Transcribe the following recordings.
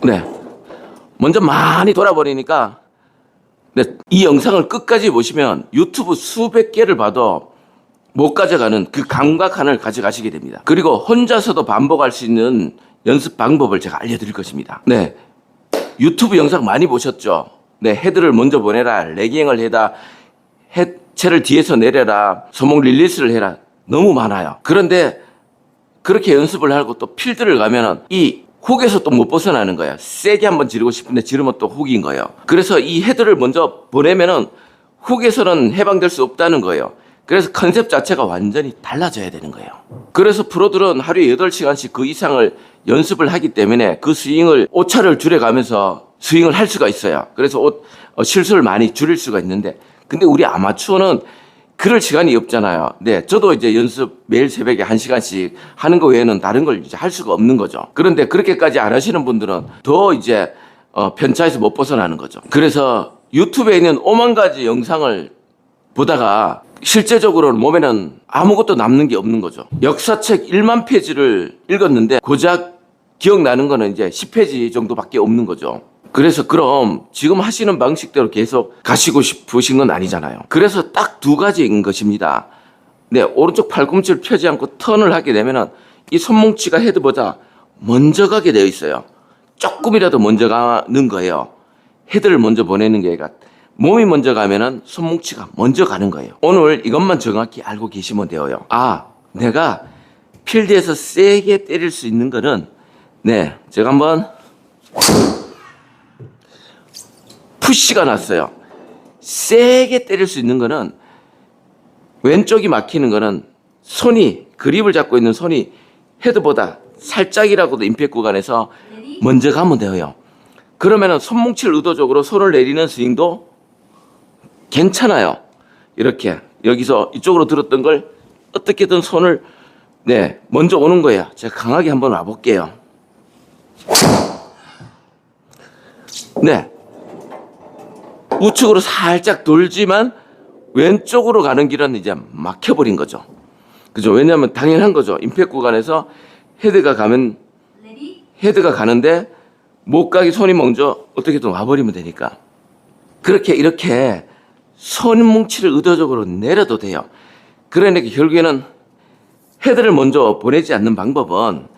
네. 먼저 많이 돌아버리니까 네, 이 영상을 끝까지 보시면 유튜브 수백 개를 봐도 못 가져가는 그 감각 하나를 가져가시게 됩니다. 그리고 혼자서도 반복할 수 있는 연습 방법을 제가 알려드릴 것입니다. 네. 유튜브 영상 많이 보셨죠? 네. 헤드를 먼저 보내라. 레깅을 해라. 해체를 뒤에서 내려라. 손목 릴리스를 해라. 너무 많아요. 그런데 그렇게 연습을 하고 또 필드를 가면은 이 훅에서 또 못 벗어나는 거예요. 세게 한번 지르고 싶은데 지르면 또 훅인 거예요. 그래서 이 헤드를 먼저 보내면은 훅에서는 해방될 수 없다는 거예요. 그래서 컨셉 자체가 완전히 달라져야 되는 거예요. 그래서 프로들은 하루에 8시간씩 그 이상을 연습을 하기 때문에 그 스윙을 오차를 줄여가면서 스윙을 할 수가 있어요. 그래서 실수를 많이 줄일 수가 있는데, 근데 우리 아마추어는 그럴 시간이 없잖아요. 네, 저도 이제 연습 매일 새벽에 1시간씩 하는 거 외에는 다른 걸 이제 할 수가 없는 거죠. 그런데 그렇게까지 안 하시는 분들은 더 이제 편차에서 못 벗어나는 거죠. 그래서 유튜브에 있는 5만 가지 영상을 보다가 실제적으로는 몸에는 아무것도 남는 게 없는 거죠. 역사책 1만 페이지를 읽었는데 고작 기억나는 거는 이제 10페이지 정도밖에 없는 거죠. 그래서 그럼 지금 하시는 방식대로 계속 가시고 싶으신 건 아니잖아요. 그래서 딱 2가지인 것입니다. 네, 오른쪽 팔꿈치를 펴지 않고 턴을 하게 되면은 이 손뭉치가 헤드보다 먼저 가게 되어 있어요. 조금이라도 먼저 가는 거예요. 헤드를 먼저 보내는 게 아니라 몸이 먼저 가면은 손뭉치가 먼저 가는 거예요. 오늘 이것만 정확히 알고 계시면 돼요. 아, 내가 필드에서 세게 때릴 수 있는 거는 네, 제가 한번 푸시가 났어요. 세게 때릴 수 있는 거는 왼쪽이 막히는 거는 손이 그립을 잡고 있는 손이 헤드보다 살짝이라고도 임팩 구간에서 먼저 가면 돼요. 그러면은 손뭉치를 의도적으로 손을 내리는 스윙도 괜찮아요. 이렇게 여기서 이쪽으로 들었던 걸 어떻게든 손을 네 먼저 오는 거예요. 제가 강하게 한번 와볼게요. 네. 우측으로 살짝 돌지만 왼쪽으로 가는 길은 이제 막혀버린 거죠. 그죠? 왜냐하면 당연한 거죠. 임팩 구간에서 헤드가 가는데 못 가기 손이 먼저 어떻게든 와버리면 되니까. 그렇게 이렇게 손뭉치를 의도적으로 내려도 돼요. 그러니까 결국에는 헤드를 먼저 보내지 않는 방법은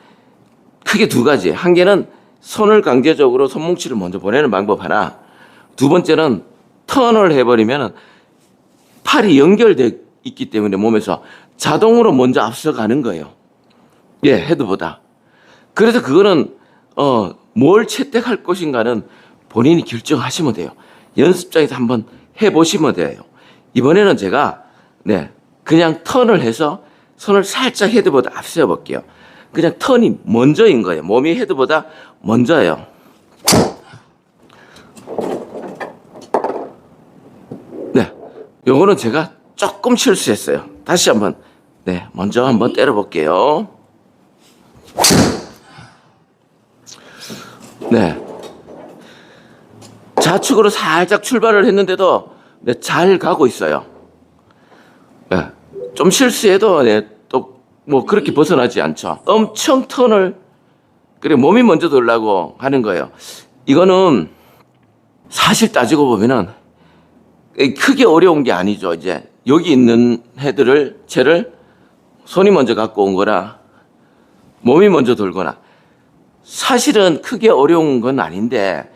크게 2가지. 한 개는 손을 강제적으로 손뭉치를 먼저 보내는 방법 하나. 2번째는 턴을 해버리면 팔이 연결되어 있기 때문에 몸에서 자동으로 먼저 앞서가는 거예요. 예, 헤드보다. 그래서 그거는 뭘 채택할 것인가는 본인이 결정하시면 돼요. 연습장에서 한번 해보시면 돼요. 이번에는 제가 네 그냥 턴을 해서 손을 살짝 헤드보다 앞서 볼게요. 그냥 턴이 먼저인 거예요. 몸이 헤드보다 먼저예요. 네, 요거는 제가 조금 실수했어요. 다시 한번 네 먼저 한번 때려볼게요. 네, 좌측으로 살짝 출발을 했는데도 네, 잘 가고 있어요. 네, 좀 실수해도 네, 또 뭐 그렇게 벗어나지 않죠. 엄청 턴을 그래 몸이 먼저 돌라고 하는 거예요. 이거는 사실 따지고 보면은 크게 어려운 게 아니죠. 이제 여기 있는 채를 손이 먼저 갖고 온 거나 몸이 먼저 돌거나 사실은 크게 어려운 건 아닌데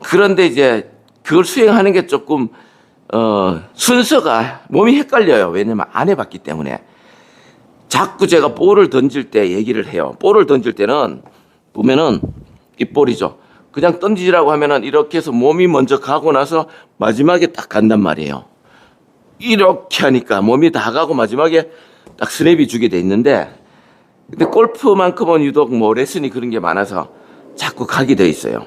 그런데 이제 그걸 수행하는 게 조금 순서가 몸이 헷갈려요. 왜냐면 안 해봤기 때문에. 자꾸 제가 볼을 던질 때 얘기를 해요. 볼을 던질 때는 보면은 이 볼이죠. 그냥 던지라고 하면은 이렇게 해서 몸이 먼저 가고 나서 마지막에 딱 간단 말이에요. 이렇게 하니까 몸이 다 가고 마지막에 딱 스냅이 주게 돼 있는데 근데 골프만큼은 유독 뭐 레슨이 그런 게 많아서 자꾸 가게 돼 있어요.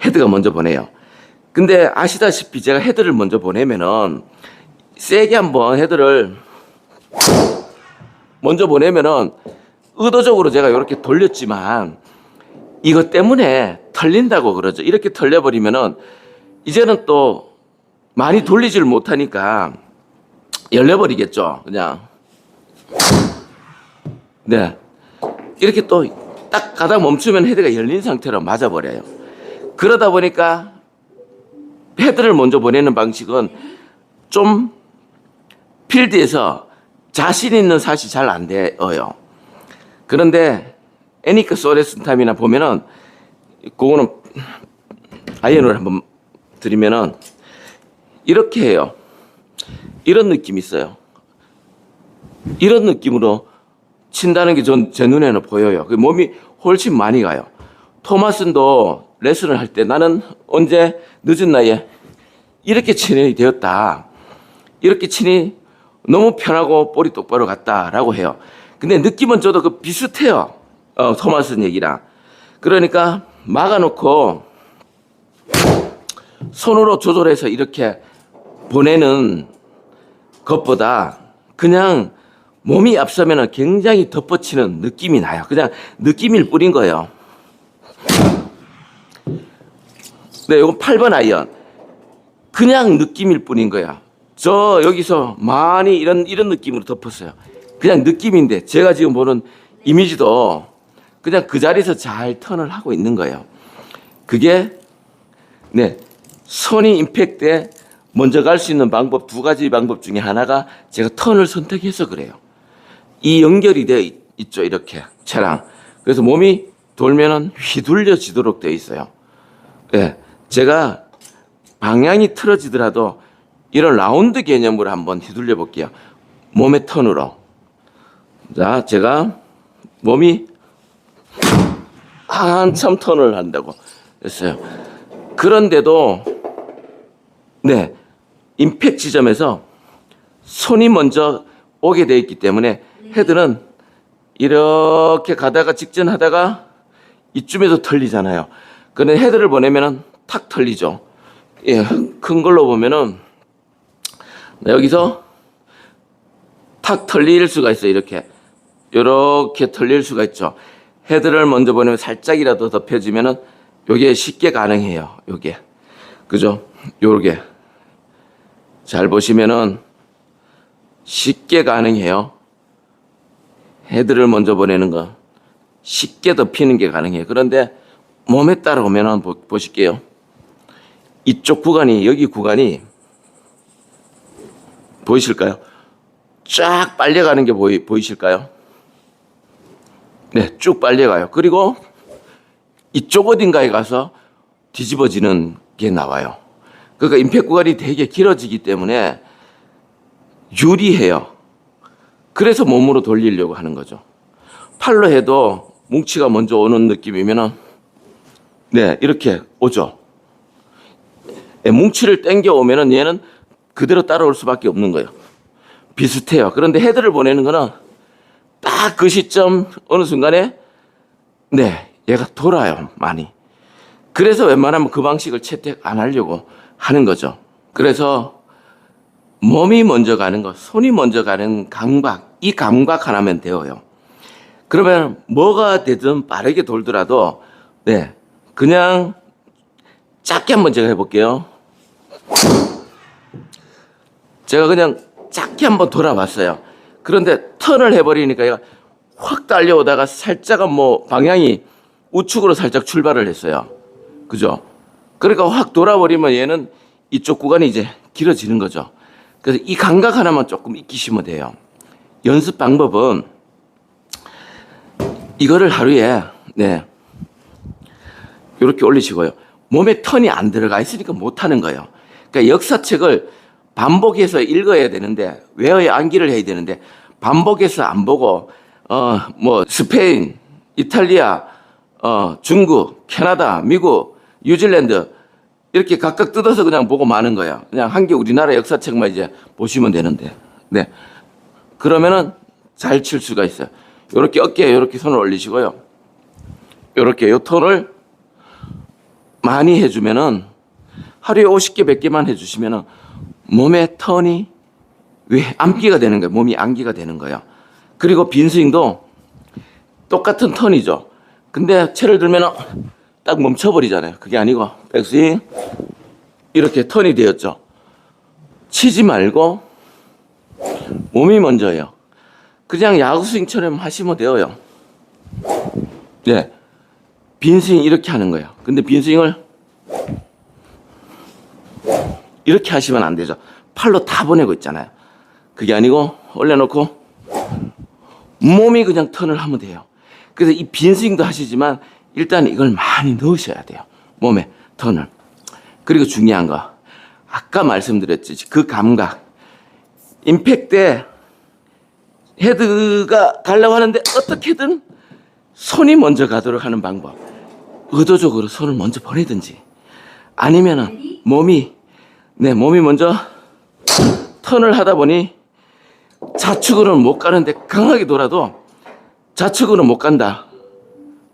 헤드가 먼저 보내요. 근데 아시다시피 제가 헤드를 먼저 보내면은 세게 한번 헤드를 먼저 보내면은 의도적으로 제가 이렇게 돌렸지만 이것 때문에 털린다고 그러죠. 이렇게 털려버리면은 이제는 또 많이 돌리지를 못하니까 열려버리겠죠. 그냥 네 이렇게 또 딱 가다 멈추면 헤드가 열린 상태로 맞아버려요. 그러다 보니까 헤드를 먼저 보내는 방식은 좀 필드에서 자신 있는 샷이 잘 안 돼요. 그런데 애니크 소레스탐이나 보면은 그거는 아이언을 한번 드리면은 이렇게 해요. 이런 느낌이 있어요. 이런 느낌으로 친다는 게 제 눈에는 보여요. 그 몸이 훨씬 많이 가요. 토마슨도 레슨을 할 때 나는 언제 늦은 나이에 이렇게 친이 되었다. 이렇게 친이 너무 편하고 볼이 똑바로 갔다라고 해요. 근데 느낌은 저도 그 비슷해요. 토마슨 얘기랑. 그러니까 막아놓고 손으로 조절해서 이렇게 보내는 것보다 그냥 몸이 앞서면 굉장히 덮어치는 느낌이 나요. 그냥 느낌일 뿐인 거예요. 네, 이건 8번 아이언. 그냥 느낌일 뿐인 거야. 저 여기서 많이 이런 느낌으로 덮었어요. 그냥 느낌인데 제가 지금 보는 이미지도 그냥 그 자리에서 잘 턴을 하고 있는 거예요. 그게 네, 손이 임팩트에 먼저 갈 수 있는 방법, 두 가지 방법 중에 하나가 제가 턴을 선택해서 그래요. 이 연결이 되어 있죠, 이렇게 차랑. 그래서 몸이 돌면은 휘둘려지도록 되어 있어요. 네, 제가 방향이 틀어지더라도 이런 라운드 개념으로 한번 휘둘려 볼게요. 몸의 턴으로. 자, 제가 몸이 한참 턴을 한다고 했어요. 그런데도 네, 임팩트 지점에서 손이 먼저 오게 되어 있기 때문에 헤드는 이렇게 가다가 직전하다가 이쯤에서 털리잖아요. 그런데 헤드를 보내면은 탁 털리죠. 예, 큰 걸로 보면은 여기서 탁 털릴 수가 있어요. 이렇게 털릴 수가 있죠. 헤드를 먼저 보내면 살짝이라도 더 펴지면은 요게 쉽게 가능해요. 요게. 그죠? 요게. 잘 보시면은 쉽게 가능해요. 헤드를 먼저 보내는 거. 쉽게 더 피는 게 가능해요. 그런데 몸에 따라오면은 보실게요. 이쪽 구간이, 여기 구간이 보이실까요? 쫙 빨려가는 게 보이실까요? 네, 쭉 빨려가요. 그리고 이쪽 어딘가에 가서 뒤집어지는 게 나와요. 그러니까 임팩트 구간이 되게 길어지기 때문에 유리해요. 그래서 몸으로 돌리려고 하는 거죠. 팔로 해도 뭉치가 먼저 오는 느낌이면은 네, 이렇게 오죠. 네, 뭉치를 당겨 오면은 얘는 그대로 따라올 수밖에 없는 거예요. 비슷해요. 그런데 헤드를 보내는 거는 딱 그 시점 어느 순간에 네, 얘가 돌아요, 많이. 그래서 웬만하면 그 방식을 채택 안 하려고 하는 거죠. 그래서 몸이 먼저 가는 거, 손이 먼저 가는 감각, 이 감각 하나면 되어요. 그러면 뭐가 되든 빠르게 돌더라도 네, 그냥 짧게 한번 제가 해볼게요. 제가 그냥 짧게 한번 돌아봤어요. 그런데 턴을 해버리니까 얘가 확 달려오다가 살짝은 뭐 방향이 우측으로 살짝 출발을 했어요. 그죠? 그러니까 확 돌아버리면 얘는 이쪽 구간이 이제 길어지는 거죠. 그래서 이 감각 하나만 조금 익히시면 돼요. 연습 방법은 이거를 하루에 네, 이렇게 올리시고요. 몸에 턴이 안 들어가 있으니까 못하는 거예요. 그러니까 역사책을 반복해서 읽어야 되는데 외워야 암기를 해야 되는데 반복해서 안 보고 뭐 스페인, 이탈리아, 중국, 캐나다, 미국, 뉴질랜드 이렇게 각각 뜯어서 그냥 보고 마는 거예요. 그냥 한 개 우리나라 역사책만 이제 보시면 되는데 네, 그러면은 잘 칠 수가 있어요. 이렇게 어깨에 이렇게 손을 올리시고요. 이렇게 요 톤을 많이 해주면은 하루에 50개, 100개만 해주시면은 몸의 턴이 왜 암기가 되는 거예요. 몸이 암기가 되는 거예요. 그리고 빈스윙도 똑같은 턴이죠. 근데 채를 들면은 딱 멈춰버리잖아요. 그게 아니고 백스윙 이렇게 턴이 되었죠. 치지 말고 몸이 먼저예요. 그냥 야구 스윙처럼 하시면 돼요. 네. 빈스윙 이렇게 하는 거예요. 근데 빈스윙을 이렇게 하시면 안 되죠. 팔로 다 보내고 있잖아요. 그게 아니고 올려놓고 몸이 그냥 턴을 하면 돼요. 그래서 이 빈스윙도 하시지만 일단 이걸 많이 넣으셔야 돼요. 몸에 턴을. 그리고 중요한 거 아까 말씀드렸지 그 감각. 임팩트 때 헤드가 가려고 하는데 어떻게든 손이 먼저 가도록 하는 방법. 의도적으로 손을 먼저 보내든지 아니면은 몸이 먼저 턴을 하다 보니 좌측으로는 못 가는데 강하게 돌아도 좌측으로는 못 간다.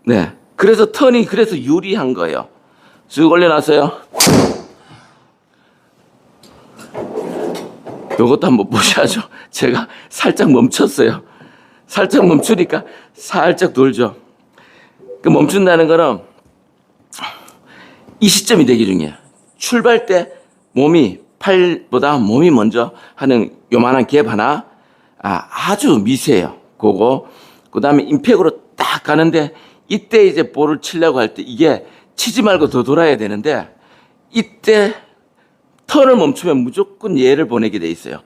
네. 그래서 턴이 그래서 유리한 거예요. 쭉 올려놨어요. 요것도 한번 보셔야죠. 제가 살짝 멈췄어요. 살짝 멈추니까 살짝 돌죠. 그 멈춘다는 거는 이 시점이 되게 중요해요. 출발 때 팔보다 몸이 먼저 하는 요만한 갭 하나, 아주 미세해요. 그거. 그 다음에 임팩으로 딱 가는데 이때 이제 볼을 치려고 할 때 이게 치지 말고 더 돌아야 되는데 이때 턴을 멈추면 무조건 얘를 보내게 돼 있어요.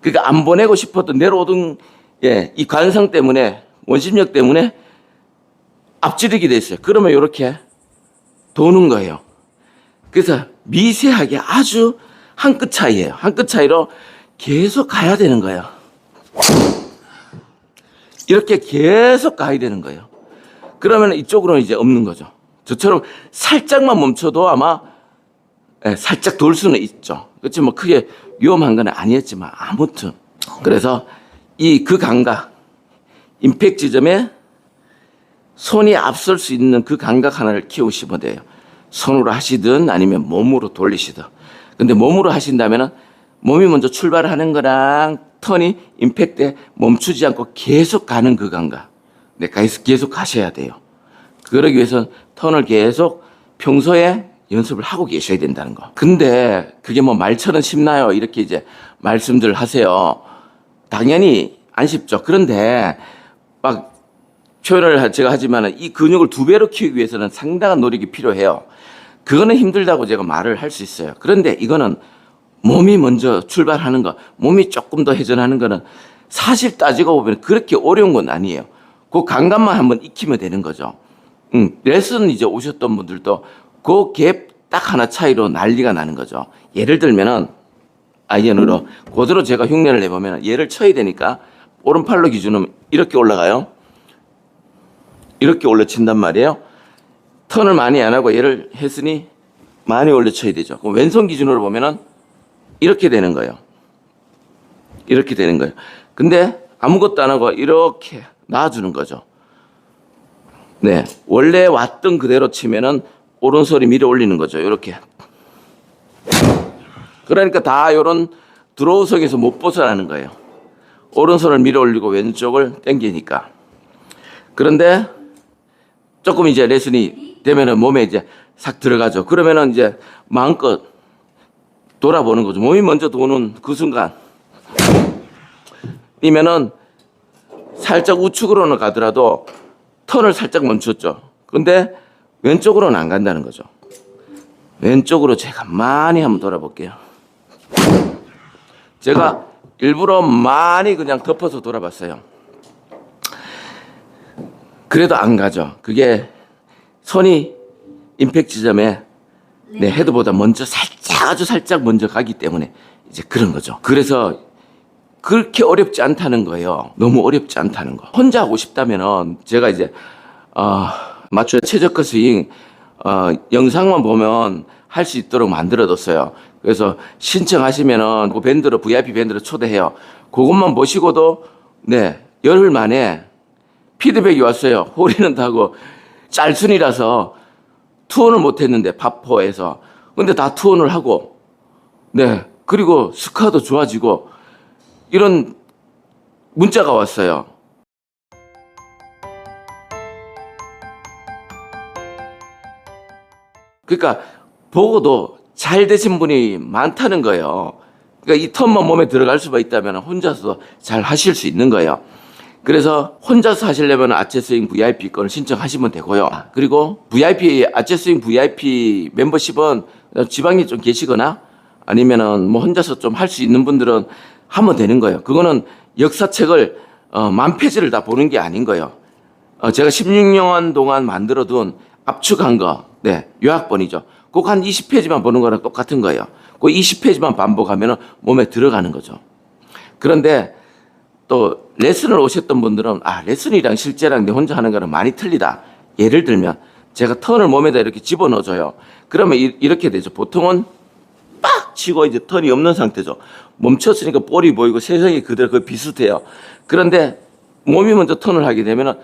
그러니까 안 보내고 싶어도 내려오던 이 관성 때문에 원심력 때문에 앞지르게 돼 있어요. 그러면 이렇게 도는 거예요. 그래서 미세하게 아주 한 끗 차이예요. 한 끗 차이로 계속 가야 되는 거예요. 이렇게 계속 가야 되는 거예요. 그러면 이쪽으로는 이제 없는 거죠. 저처럼 살짝만 멈춰도 아마 살짝 돌 수는 있죠. 그렇지 뭐 크게 위험한 건 아니었지만 아무튼 그래서 그 감각 임팩트 지점에 손이 앞설 수 있는 그 감각 하나를 키우시면 돼요. 손으로 하시든 아니면 몸으로 돌리시든. 근데 몸으로 하신다면은 몸이 먼저 출발하는 거랑 턴이 임팩트에 멈추지 않고 계속 가는 그 감각. 네, 계속 가셔야 돼요. 그러기 위해서는 턴을 계속 평소에 연습을 하고 계셔야 된다는 거. 근데 그게 뭐 말처럼 쉽나요? 이렇게 이제 말씀들 하세요. 당연히 안 쉽죠. 그런데 막 표현을 제가 하지만 이 근육을 2배로 키우기 위해서는 상당한 노력이 필요해요. 그거는 힘들다고 제가 말을 할 수 있어요. 그런데 이거는 몸이 먼저 출발하는 거, 몸이 조금 더 회전하는 거는 사실 따지고 보면 그렇게 어려운 건 아니에요. 그 감각만 한번 익히면 되는 거죠. 레슨 이제 오셨던 분들도 그 갭 딱 하나 차이로 난리가 나는 거죠. 예를 들면은 아이언으로 그대로 제가 흉내를 내보면 얘를 쳐야 되니까 오른팔로 기준으로 이렇게 올라가요. 이렇게 올려친단 말이에요. 턴을 많이 안 하고 얘를 했으니 많이 올려쳐야 되죠. 그럼 왼손 기준으로 보면은 이렇게 되는 거예요. 이렇게 되는 거예요. 근데 아무것도 안 하고 이렇게 놔주는 거죠. 네. 원래 왔던 그대로 치면은 오른손이 밀어 올리는 거죠. 이렇게. 그러니까 다 이런 드로우석에서 못 벗어나는 거예요. 오른손을 밀어 올리고 왼쪽을 당기니까. 그런데 조금 이제 레슨이 되면은 몸에 이제 싹 들어가죠. 그러면은 이제 마음껏 돌아보는 거죠. 몸이 먼저 도는 그 순간. 이면은 살짝 우측으로는 가더라도 턴을 살짝 멈췄죠. 근데 왼쪽으로는 안 간다는 거죠. 왼쪽으로 제가 많이 한번 돌아볼게요. 제가 일부러 많이 그냥 덮어서 돌아봤어요. 그래도 안 가죠. 그게 손이 임팩트 지점에 내 헤드보다 먼저 살짝 아주 살짝 먼저 가기 때문에 이제 그런 거죠. 그래서 그렇게 어렵지 않다는 거예요. 너무 어렵지 않다는 거. 혼자 하고 싶다면은 제가 이제 맞춰 최저가 스윙 영상만 보면 할 수 있도록 만들어뒀어요. 그래서 신청하시면은 그 밴드로 VIP 밴드로 초대해요. 그것만 보시고도 열흘 만에 피드백이 왔어요. 홀인은 다고 짤순이라서 투혼을 못했는데 파포에서 근데 다 투혼을 하고 그리고 스코어도 좋아지고 이런 문자가 왔어요. 그러니까 보고도 잘 되신 분이 많다는 거예요. 그러니까 이 턴만 몸에 들어갈 수만 있다면 혼자서 잘 하실 수 있는 거예요. 그래서 혼자서 하시려면 아체스윙 VIP권을 신청하시면 되고요. 그리고 아체스윙 VIP 멤버십은 지방에 좀 계시거나 아니면은 뭐 혼자서 좀 할 수 있는 분들은 하면 되는 거예요. 그거는 역사책을 만 페이지를 다 보는 게 아닌 거예요. 제가 16년 동안 만들어둔 압축한 거, 네, 요약본이죠. 꼭 한 20페이지만 보는 거랑 똑같은 거예요. 그 20페이지만 반복하면 몸에 들어가는 거죠. 그런데 또 레슨을 오셨던 분들은 레슨이랑 실제랑 내 혼자 하는 거랑 많이 틀리다. 예를 들면 제가 턴을 몸에다 이렇게 집어넣어줘요. 그러면 이렇게 되죠. 보통은 빡 치고 이제 턴이 없는 상태죠. 멈췄으니까 볼이 보이고 세상이 그대로 그 비슷해요. 그런데 몸이 먼저 턴을 하게 되면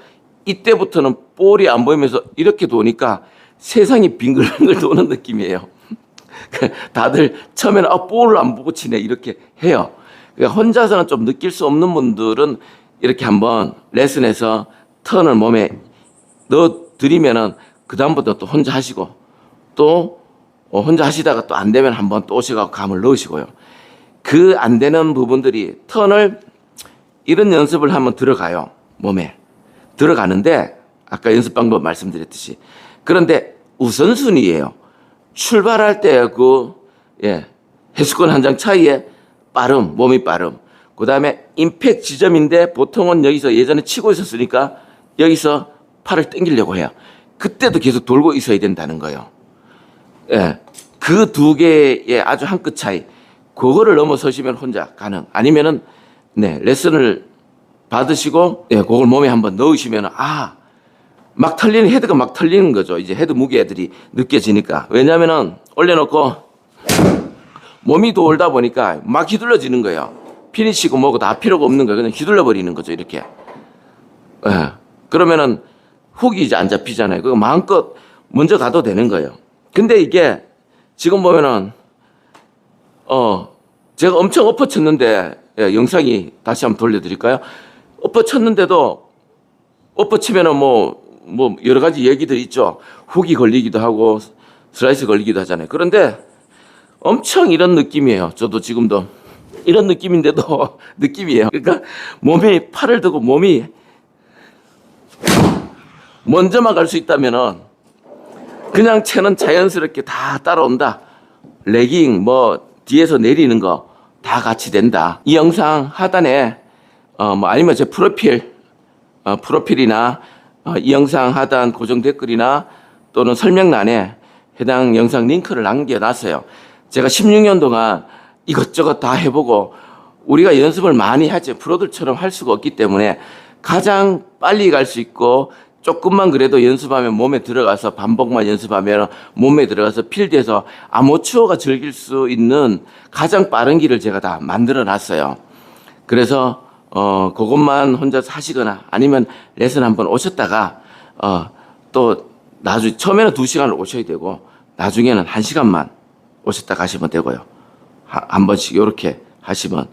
이때부터는 볼이 안 보이면서 이렇게 도니까 세상이 빙글빙글 도는 느낌이에요. 다들 처음에는 볼을 안 보고 치네 이렇게 해요. 그러니까 혼자서는 좀 느낄 수 없는 분들은 이렇게 한번 레슨에서 턴을 몸에 넣어드리면은 그다음부터 또 혼자 하시고 또 혼자 하시다가 또 안 되면 한번 또 오셔가지고 감을 넣으시고요. 그 안 되는 부분들이 턴을 이런 연습을 하면 들어가요. 몸에. 들어가는데 아까 연습 방법 말씀드렸듯이. 그런데 우선순위예요. 출발할 때 해수권 한 장 차이에 빠름, 몸이 빠름. 그 다음에 임팩트 지점인데 보통은 여기서 예전에 치고 있었으니까 여기서 팔을 당기려고 해요. 그때도 계속 돌고 있어야 된다는 거예요. 예. 그 두 개의 아주 한 끗 차이. 그거를 넘어서시면 혼자 가능. 아니면은, 레슨을 받으시고, 그걸 몸에 한번 넣으시면, 막 털리는, 헤드가 막 털리는 거죠. 이제 헤드 무게들이 느껴지니까. 왜냐면은 올려놓고 몸이 돌다 보니까 막 휘둘러지는 거예요. 피니시고 뭐고 다 필요가 없는 거예요. 그냥 휘둘러 버리는 거죠. 이렇게. 그러면은 훅이 이제 안 잡히잖아요. 그거 마음껏 먼저 가도 되는 거예요. 근데 이게 지금 보면은, 제가 엄청 엎어쳤는데, 영상이 다시 한번 돌려드릴까요? 엎어쳤는데도 엎어치면은 뭐 여러 가지 얘기들이 있죠. 훅이 걸리기도 하고 슬라이스 걸리기도 하잖아요. 그런데 엄청 이런 느낌이에요. 저도 지금도 이런 느낌인데도 느낌이에요. 그러니까 몸이 팔을 두고 몸이 먼저만 갈 수 있다면은 그냥 채는 자연스럽게 다 따라온다. 레깅 뒤에서 내리는 거 다 같이 된다. 이 영상 하단에 아니면 제 프로필이나 이 영상 하단 고정 댓글이나 또는 설명란에 해당 영상 링크를 남겨놨어요. 제가 16년 동안 이것저것 다 해보고 우리가 연습을 많이 하지 프로들처럼 할 수가 없기 때문에 가장 빨리 갈 수 있고 조금만 그래도 연습하면 몸에 들어가서 반복만 연습하면 몸에 들어가서 필드에서 아마추어가 즐길 수 있는 가장 빠른 길을 제가 다 만들어 놨어요. 그래서 그것만 혼자서 하시거나 아니면 레슨 한번 오셨다가 또 나중에 처음에는 2시간을 오셔야 되고 나중에는 1시간만 오셨다 가시면 되고요. 한 번씩 이렇게 하시면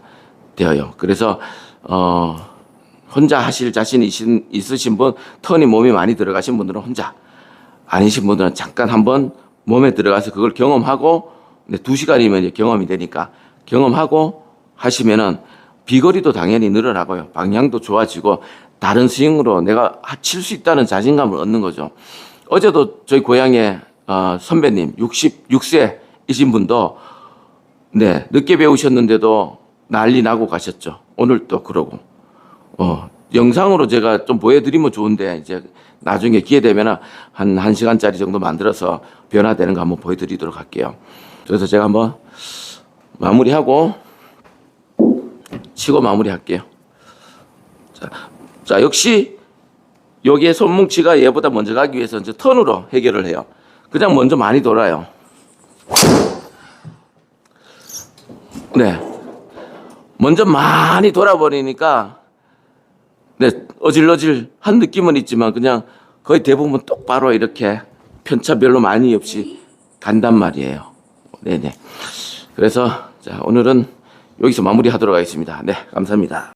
돼요. 그래서 혼자 하실 자신이 있으신 분, 턴이 몸이 많이 들어가신 분들은 혼자, 아니신 분들은 잠깐 한번 몸에 들어가서 그걸 경험하고 2시간이면 이제 경험이 되니까 경험하고 하시면은 비거리도 당연히 늘어나고요. 방향도 좋아지고 다른 스윙으로 내가 칠 수 있다는 자신감을 얻는 거죠. 어제도 저희 고향에 선배님 66세이신 분도 늦게 배우셨는데도 난리 나고 가셨죠. 오늘 또 그러고. 영상으로 제가 좀 보여드리면 좋은데 이제 나중에 기회 되면 한 1시간짜리 정도 만들어서 변화되는 거 한번 보여드리도록 할게요. 그래서 제가 한번 마무리하고 치고 마무리할게요. 자, 역시 여기에 손뭉치가 얘보다 먼저 가기 위해서 이제 턴으로 해결을 해요. 그냥 먼저 많이 돌아요. 먼저 많이 돌아버리니까 어질어질한 느낌은 있지만 그냥 거의 대부분 똑바로 이렇게 편차 별로 많이 없이 간단 말이에요. 네네. 그래서 자, 오늘은 여기서 마무리하도록 하겠습니다. 네, 감사합니다.